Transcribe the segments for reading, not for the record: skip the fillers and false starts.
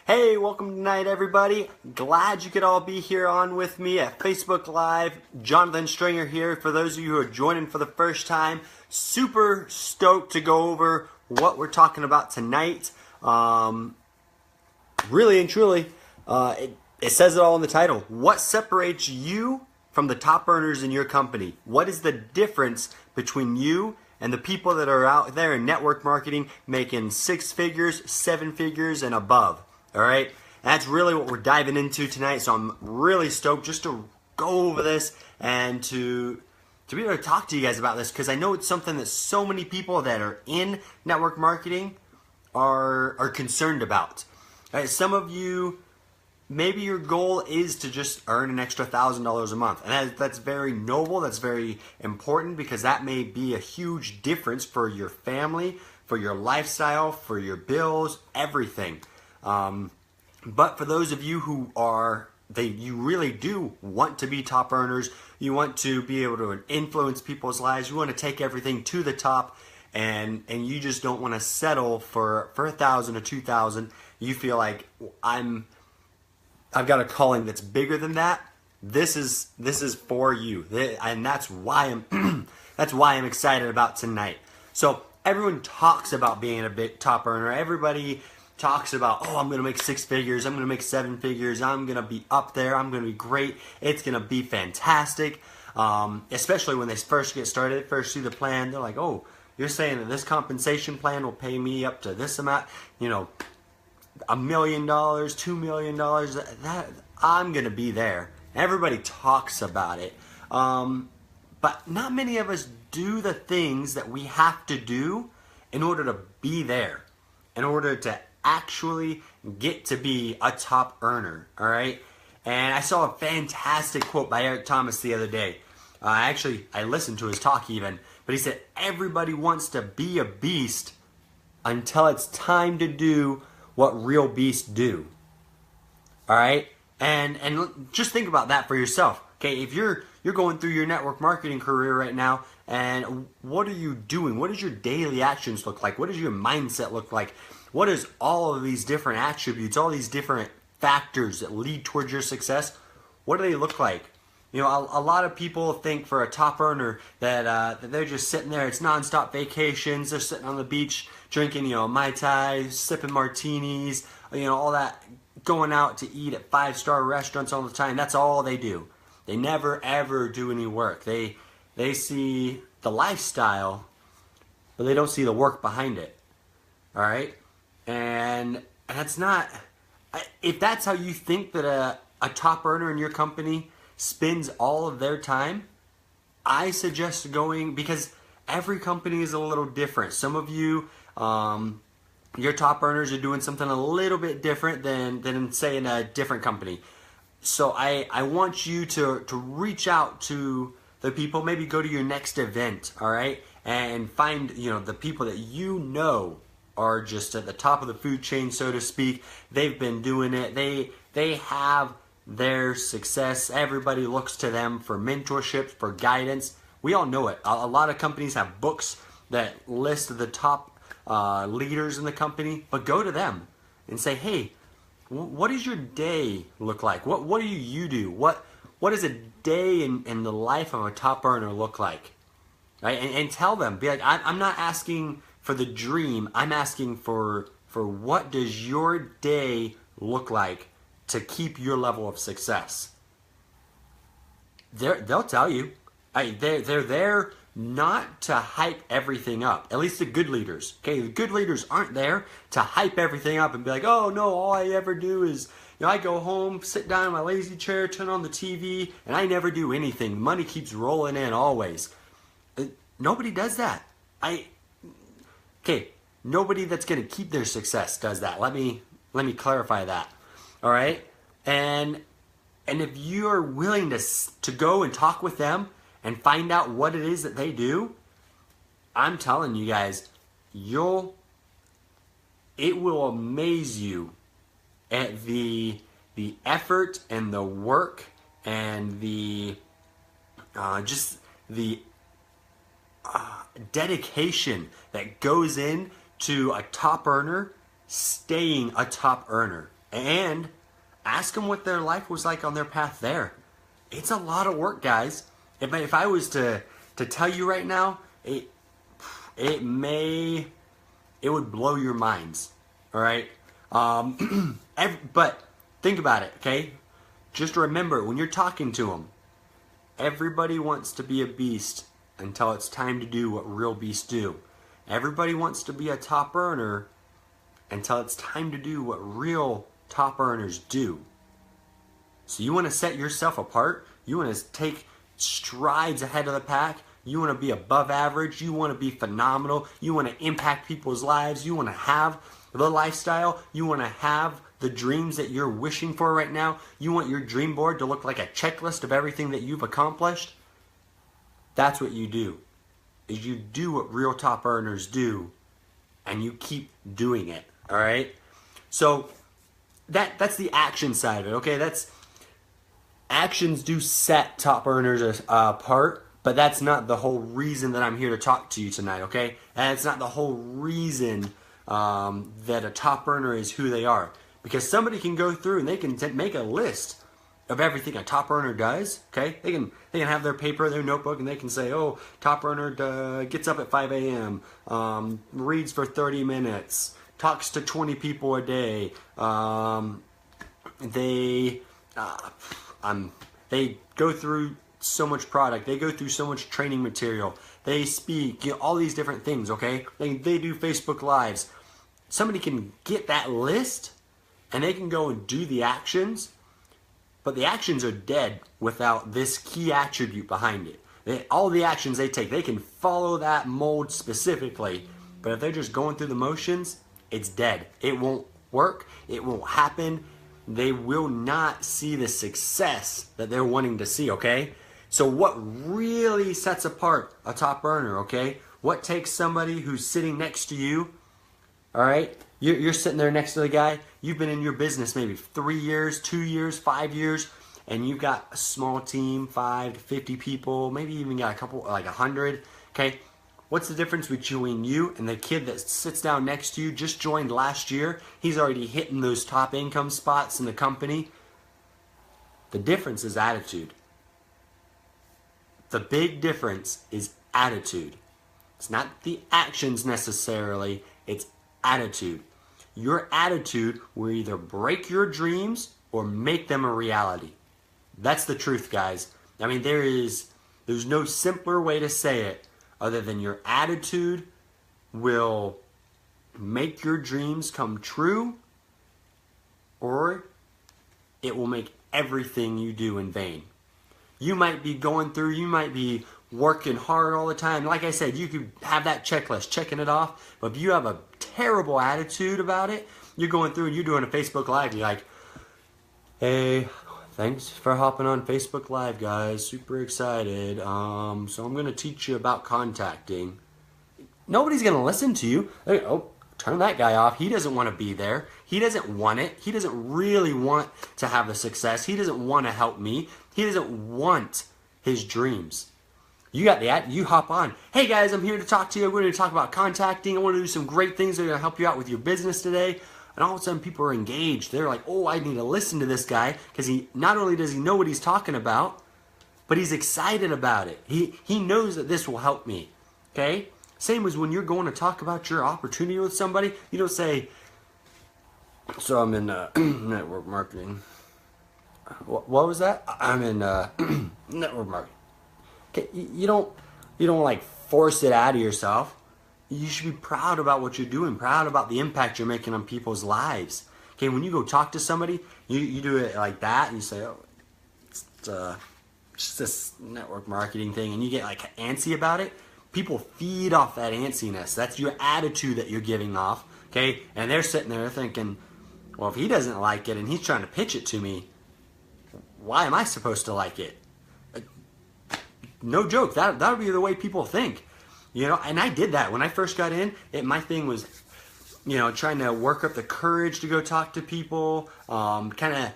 Hey, welcome tonight, everybody. Glad you could all be here on with me at Facebook Live. Jonathan Stringer here. For those of you who are joining for the first time, super stoked to go over what we're talking about tonight. Really and truly, it says it all in the title. What separates you from the top earners in your company? What is the difference between you and the people that are out there in network marketing making 6 figures, 7 figures, and above? All right, that's really what we're diving into tonight. So I'm really stoked just to go over this and to be able to talk to you guys about this, because I know it's something that so many people that are in network marketing are concerned about. All right, some of you, maybe your goal is to just earn an extra $1,000 a month, and that's very noble. That's very important, because that may be a huge difference for your family, for your lifestyle, for your bills, everything. But for those of you who you really do want to be top earners, you want to be able to influence people's lives, you want to take everything to the top, and you just don't want to settle for 1,000 or 2,000. You feel like I've got a calling that's bigger than that. This is for you, and that's why I'm excited about tonight. So everyone talks about being a big top earner. Everybody talks about, oh, I'm going to make 6 figures, I'm going to make 7 figures, I'm going to be up there, I'm going to be great, it's going to be fantastic. Especially when they first get started, they first see the plan, they're like, oh, you're saying that this compensation plan will pay me up to this amount, $1 million, $2 million, that I'm going to be there. Everybody talks about it. But not many of us do the things that we have to do in order to be there, in order to actually get to be a top earner, all right? And I saw a fantastic quote by Eric Thomas the other day. I listened to his talk even, but he said, everybody wants to be a beast until it's time to do what real beasts do, all right? And just think about that for yourself, okay? If you're going through your network marketing career right now, and what are you doing? What does your daily actions look like? What does your mindset look like? What is all of these different attributes, all these different factors that lead towards your success? What do they look like? A lot of people think for a top earner that they're just sitting there. It's nonstop vacations. They're sitting on the beach drinking, Mai Tai, sipping martinis, all that, going out to eat at 5-star restaurants all the time. That's all they do. They never ever do any work. They see the lifestyle, but they don't see the work behind it. All right? And that's not, if that's how you think that a top earner in your company spends all of their time, I suggest going, because every company is a little different. Some of you, your top earners are doing something a little bit different than say in a different company. So I want you to reach out to the people, maybe go to your next event, all right, and find the people that are just at the top of the food chain, so to speak. They've been doing it. They have their success. Everybody looks to them for mentorship, for guidance. We all know it. A lot of companies have books that list the top leaders in the company, but go to them and say, hey, what does your day look like? What do you do? What does a day in the life of a top earner look like? Right? And tell them, be like, I'm not asking for the dream, I'm asking for what does your day look like to keep your level of success. They'll tell you. They're there not to hype everything up. At least the good leaders. Okay, the good leaders aren't there to hype everything up and be like, oh no, all I ever do is I go home, sit down in my lazy chair, turn on the TV, and I never do anything. Money keeps rolling in always. Nobody does that. Okay, nobody that's going to keep their success does that. Let me clarify that. All right? And if you are willing to go and talk with them and find out what it is that they do, I'm telling you guys, it will amaze you at the effort and the work and the dedication that goes in to a top earner staying a top earner. and ask them what their life was like on their path there. It's a lot of work, guys. If I was to tell you right now, it would blow your minds. All right. But think about it, okay? Just remember, when you're talking to them, everybody wants to be a beast until it's time to do what real beasts do. Everybody wants to be a top earner until it's time to do what real top earners do. So you want to set yourself apart. You want to take strides ahead of the pack. You want to be above average. You want to be phenomenal. You want to impact people's lives. You want to have the lifestyle. You want to have the dreams that you're wishing for right now. You want your dream board to look like a checklist of everything that you've accomplished. That's what you do. Is you do what real top earners do, and you keep doing it. All right. So that's the action side of it. Okay, that's actions do set top earners apart, but that's not the whole reason that I'm here to talk to you tonight. Okay, and it's not the whole reason that a top earner is who they are, because somebody can go through and they can make a list of everything a top earner does. Okay, they can have their paper, their notebook, and they can say, oh, top earner gets up at 5 a.m., reads for 30 minutes, talks to 20 people a day, they go through so much product, they go through so much training material, they speak, all these different things. Okay, they do Facebook Lives. Somebody can get that list and they can go and do the actions. But the actions are dead without this key attribute behind it. All the actions they take, they can follow that mold specifically. But if they're just going through the motions, it's dead. It won't work. It won't happen. They will not see the success that they're wanting to see, okay? So what really sets apart a top earner, okay? What takes somebody who's sitting next to you, all right? You're sitting there next to the guy. You've been in your business maybe 3 years, 2 years, 5 years, and you've got a small team, 5 to 50 people, maybe even got a couple, like 100. Okay, what's the difference between you and the kid that sits down next to you, just joined last year? He's already hitting those top income spots in the company. The difference is attitude. The big difference is attitude. It's not the actions necessarily, it's attitude. Your attitude will either break your dreams or make them a reality. That's the truth, guys. I mean, there's no simpler way to say it other than your attitude will make your dreams come true, or it will make everything you do in vain. You might be going through, you might be working hard all the time. Like I said, you could have that checklist, checking it off, but if you have a terrible attitude about it, you're going through and you're doing a Facebook Live, and you're like, hey, thanks for hopping on Facebook Live, guys, super excited, so I'm going to teach you about contacting. Nobody's going to listen to you. Oh, turn that guy off. He doesn't want to be there. He doesn't want it. He doesn't really want to have the success. He doesn't want to help me. He doesn't want his dreams. You got that. You hop on. Hey guys, I'm here to talk to you. We're going to talk about contacting. I want to do some great things that are going to help you out with your business today. And all of a sudden people are engaged. They're like, oh, I need to listen to this guy, because he not only does he know what he's talking about, but he's excited about it. He knows that this will help me. Okay? Same as when you're going to talk about your opportunity with somebody. You don't say, so I'm in network marketing. What was that? I'm in network marketing. Okay, you don't like force it out of yourself. You should be proud about what you're doing, proud about the impact you're making on people's lives. Okay, when you go talk to somebody, you do it like that, and you say, oh, it's just this network marketing thing, and you get like antsy about it. People feed off that antsiness. That's your attitude that you're giving off. Okay, and they're sitting there thinking, well, if he doesn't like it and he's trying to pitch it to me, why am I supposed to like it? No joke, that would be the way people think. You know, and I did that. When I first got in, my thing was, you know, trying to work up the courage to go talk to people, kind of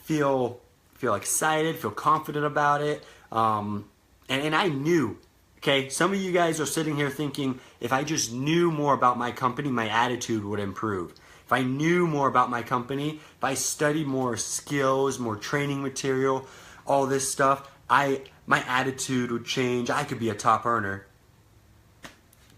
feel excited, feel confident about it. And I knew, okay, some of you guys are sitting here thinking, if I just knew more about my company, my attitude would improve. if I knew more about my company, if I studied more skills, more training material, all this stuff, my attitude would change. I could be a top earner.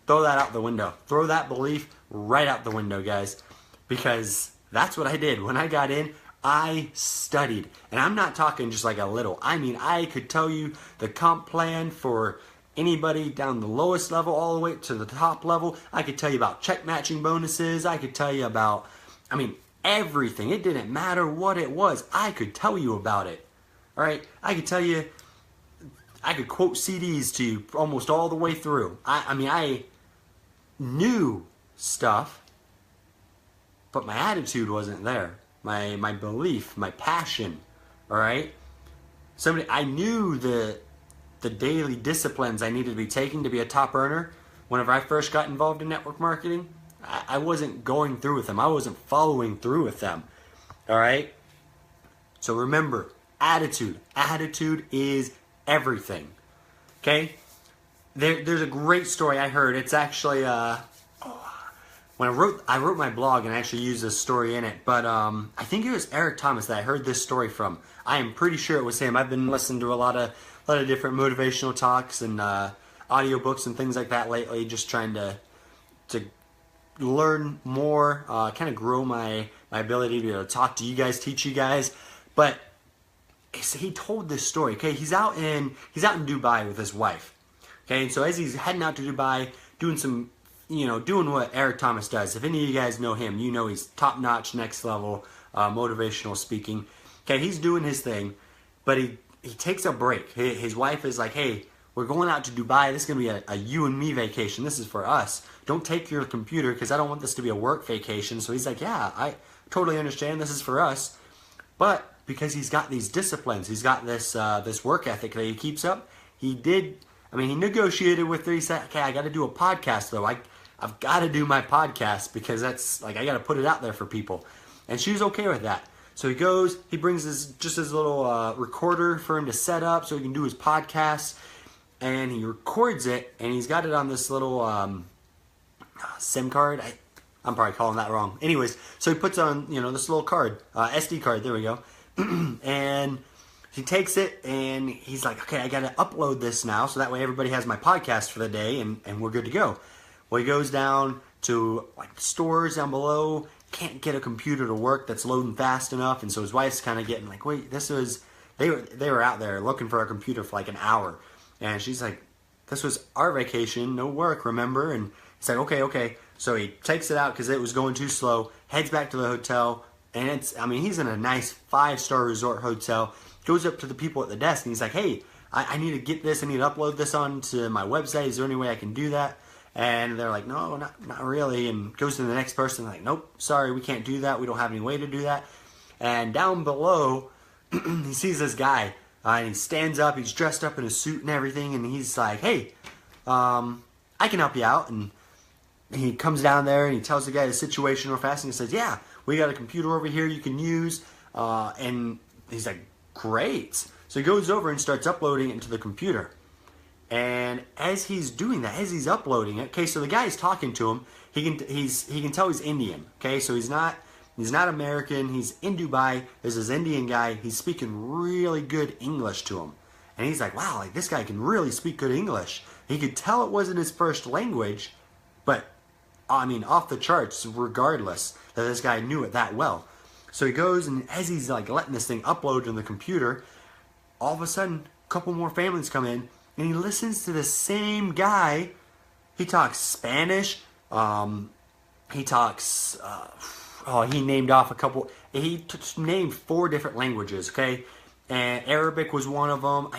Throw that out the window. Throw that belief right out the window, guys. Because that's what I did. When I got in, I studied. And I'm not talking just like a little. I mean, I could tell you the comp plan for anybody down the lowest level all the way to the top level. I could tell you about check matching bonuses. I could tell you about, I mean, everything. It didn't matter what it was. I could tell you about it. All right? I could tell you, I could quote CDs to you almost all the way through. I mean, I knew stuff, but my attitude wasn't there. My belief, my passion, all right? I knew the daily disciplines I needed to be taking to be a top earner. Whenever I first got involved in network marketing, I wasn't going through with them. I wasn't following through with them, all right? So remember, attitude. Attitude is everything, okay? There's a great story I heard. It's actually when I wrote my blog and I actually used this story in it, but I think it was Eric Thomas that I heard this story from. I am pretty sure it was him. I've been listening to a lot of different motivational talks and audiobooks and things like that lately, just trying to learn more, kind of grow my ability to be able to talk to you guys, teach you guys. But he told this story. Okay, he's out in Dubai with his wife. Okay, and so as he's heading out to Dubai, doing what Eric Thomas does. If any of you guys know him, you know he's top-notch, next level, motivational speaking. Okay, he's doing his thing, but he takes a break. His wife is like, hey, we're going out to Dubai. This is going to be a you and me vacation. This is for us. Don't take your computer because I don't want this to be a work vacation. So he's like, yeah, I totally understand. This is for us. But because he's got these disciplines, he's got this work ethic that he keeps up, he negotiated with her. He said, okay, I got to do a podcast though. I've got to do my podcast because that's like, I got to put it out there for people. And she was okay with that. So he goes, he brings his little recorder for him to set up so he can do his podcast. And he records it, and he's got it on this little SIM card. I'm probably calling that wrong. Anyways, so he puts on, this little card, SD card, there we go. And he takes it, and he's like, okay, I got to upload this now, so that way everybody has my podcast for the day, and we're good to go. Well, he goes down to like stores down below, can't get a computer to work that's loading fast enough, and so his wife's kind of getting like, wait, they were out there looking for a computer for like an hour, and she's like, this was our vacation, no work, remember? And he's like, okay. So he takes it out because it was going too slow, heads back to the hotel, and he's in a nice 5-star resort hotel, goes up to the people at the desk, and he's like, hey, I need to get this, I need to upload this onto my website, is there any way I can do that? And they're like, no, not really. And goes to the next person, like, nope, sorry, we can't do that. We don't have any way to do that. And down below, he sees this guy, and he stands up. He's dressed up in a suit and everything, and he's like, hey, I can help you out. And he comes down there, and he tells the guy the situation real fast, and he says, yeah, we got a computer over here you can use. And he's like, great. So he goes over and starts uploading it into the computer. And as he's doing that, as he's uploading it, okay, so the guy is talking to him. He can tell he's Indian. Okay, so he's not American. He's in Dubai. There's this Indian guy. He's speaking really good English to him, and he's like, wow, like this guy can really speak good English. He could tell it wasn't his first language, but off the charts regardless that this guy knew it that well. So he goes, and as he's like letting this thing upload to the computer, all of a sudden, a couple more families come in. And he listens to the same guy. He talks Spanish. He talks. He named off a couple. He named 4 different languages. Okay, and Arabic was one of them.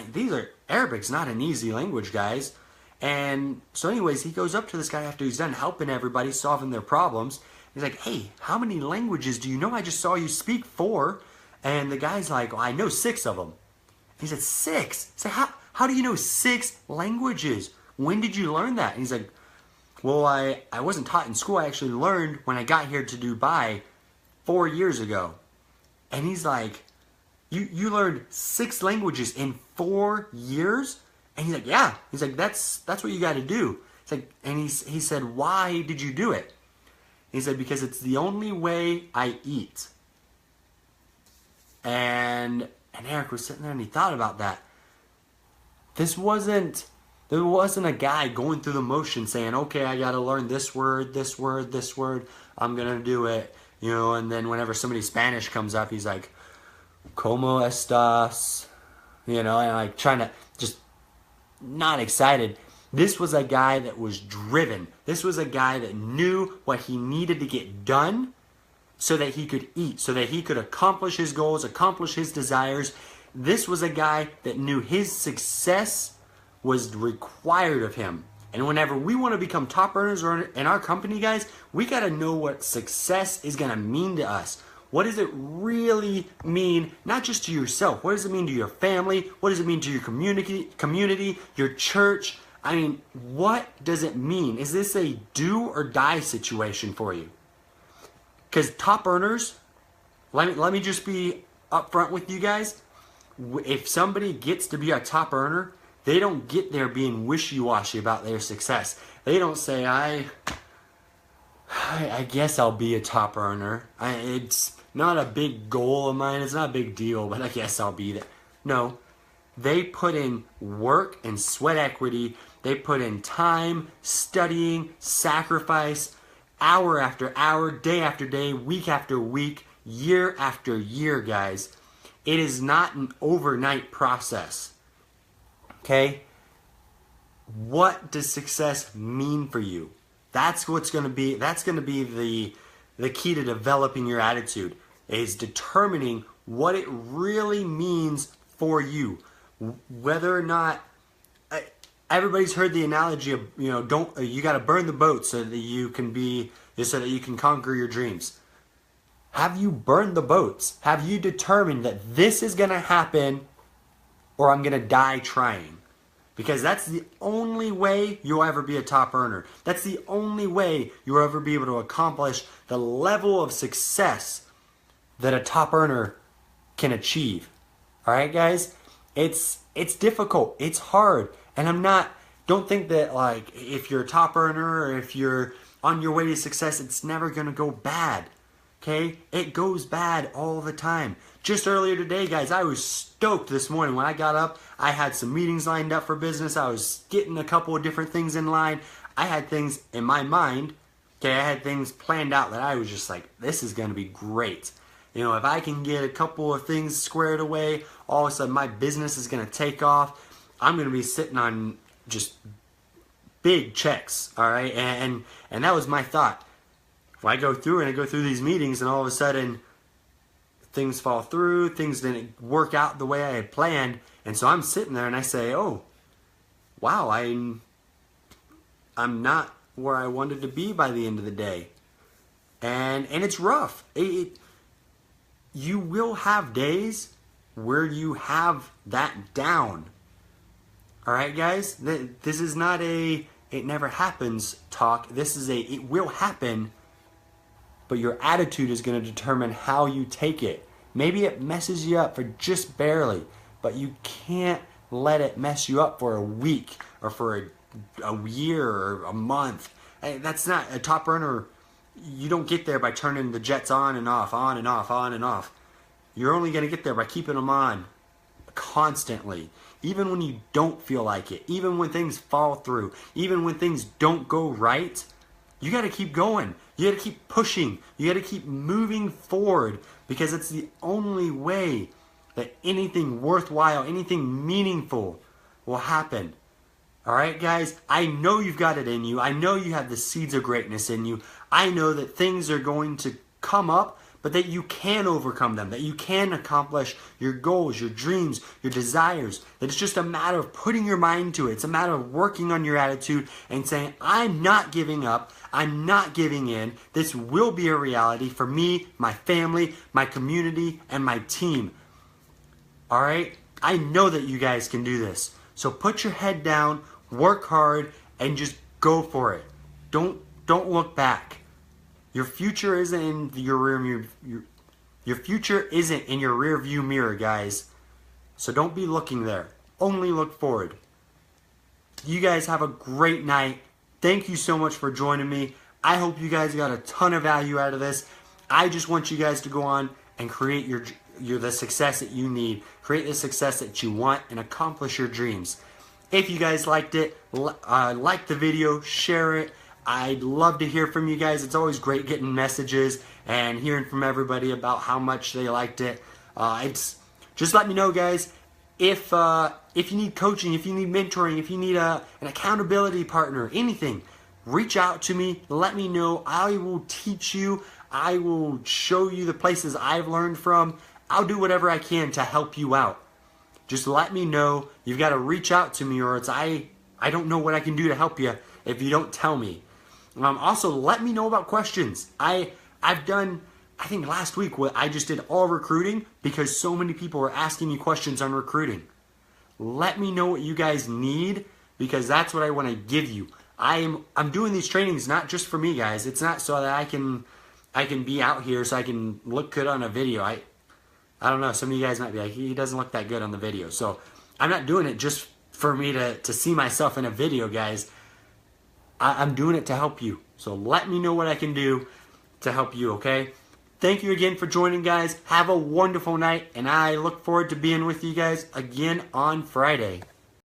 Arabic's not an easy language, guys. And so, anyways, he goes up to this guy after he's done helping everybody, solving their problems. He's like, "Hey, how many languages do you know? I just saw you speak 4." And the guy's like, well, "I know 6 of them." He said, 6? So how do you know 6 languages? When did you learn that? And he's like, well, I wasn't taught in school. I actually learned when I got here to Dubai 4 years ago. And he's like, you learned 6 languages in 4 years? And he's like, yeah. He's like, that's what you got to do. It's like, and he said, why did you do it? He said, because it's the only way I eat. And Eric was sitting there and he thought about that. There wasn't a guy going through the motion saying, okay, I got to learn this word, this word, this word. I'm going to do it. And then whenever somebody Spanish comes up, he's like, ¿Cómo estás? And like trying to just not excited. This was a guy that was driven. This was a guy that knew what he needed to get done so that he could eat, so that he could accomplish his goals, accomplish his desires. This was a guy that knew his success was required of him. And whenever we want to become top earners in our company, guys, we got to know what success is going to mean to us. What does it really mean, not just to yourself? What does it mean to your family? What does it mean to your community, your church? I mean, what does it mean? Is this a do or die situation for you? Because top earners, let me just be upfront with you guys. If somebody gets to be a top earner, they don't get there being wishy-washy about their success. They don't say, I guess I'll be a top earner. It's not a big goal of mine. It's not a big deal, but I guess I'll be there. No, they put in work and sweat equity. They put in time, studying, sacrifice, hour after hour, day after day, week after week, year after year, guys. It is not an overnight process. Okay? What does success mean for you? That's going to be the key to developing your attitude, is determining what it really means for you. Whether or not everybody's heard the analogy of, you got to burn the boat so that you can conquer your dreams. Have you burned the boats? Have you determined that this is going to happen or I'm going to die trying? Because that's the only way you'll ever be a top earner. That's the only way you'll ever be able to accomplish the level of success that a top earner can achieve. All right, guys? It's difficult. It's hard. And don't think that like if you're a top earner or if you're on your way to success, it's never going to go bad. Okay? It goes bad all the time. Just earlier today, guys, I was stoked this morning. When I got up, I had some meetings lined up for business. I was getting a couple of different things in line. I had things in my mind. Okay, I had things planned out that I was just like, this is going to be great. If I can get a couple of things squared away, all of a sudden my business is going to take off. I'm going to be sitting on just big checks, all right? And that was my thought. If I go through these meetings and all of a sudden things fall through, things didn't work out the way I had planned, and so I'm sitting there and I say, oh, wow, I'm not where I wanted to be by the end of the day. And it's rough. You will have days where you have that down. All right, guys? This is not a it never happens talk. This is it will happen, but your attitude is going to determine how you take it. Maybe it messes you up for just barely, but you can't let it mess you up for a week or for a year or a month. That's not a top earner. You don't get there by turning the jets on and off, on and off, on and off. You're only going to get there by keeping them on constantly. Even when you don't feel like it, even when things fall through, even when things don't go right, you got to keep going. You got to keep pushing. You got to keep moving forward, because it's the only way that anything worthwhile, anything meaningful will happen. All right, guys, I know you've got it in you. I know you have the seeds of greatness in you. I know that things are going to come up, but that you can overcome them, that you can accomplish your goals, your dreams, your desires, that it's just a matter of putting your mind to it. It's a matter of working on your attitude and saying, I'm not giving up, I'm not giving in. This will be a reality for me, my family, my community, and my team. All right? I know that you guys can do this. So put your head down, work hard, and just go for it. Don't look back. Your future isn't in your rear view. Your future isn't in your rear view mirror, guys. So don't be looking there. Only look forward. You guys have a great night. Thank you so much for joining me. I hope you guys got a ton of value out of this. I just want you guys to go on and create the success that you need. Create the success that you want and accomplish your dreams. If you guys liked it, like the video, share it. I'd love to hear from you guys. It's always great getting messages and hearing from everybody about how much they liked it. Just let me know, guys. If you need coaching, if you need mentoring, if you need an accountability partner, anything, reach out to me. Let me know. I will teach you. I will show you the places I've learned from. I'll do whatever I can to help you out. Just let me know. You've got to reach out to me, or it's I don't know what I can do to help you if you don't tell me. Also, let me know about questions. I've done, I think last week, I just did all recruiting because so many people were asking me questions on recruiting. Let me know what you guys need, because that's what I want to give you. I'm doing these trainings not just for me, guys. It's not so that I can be out here so I can look good on a video. I don't know. Some of you guys might be like, he doesn't look that good on the video. So I'm not doing it just for me to see myself in a video, guys. I'm doing it to help you. So let me know what I can do to help you, okay? Thank you again for joining, guys. Have a wonderful night, and I look forward to being with you guys again on Friday.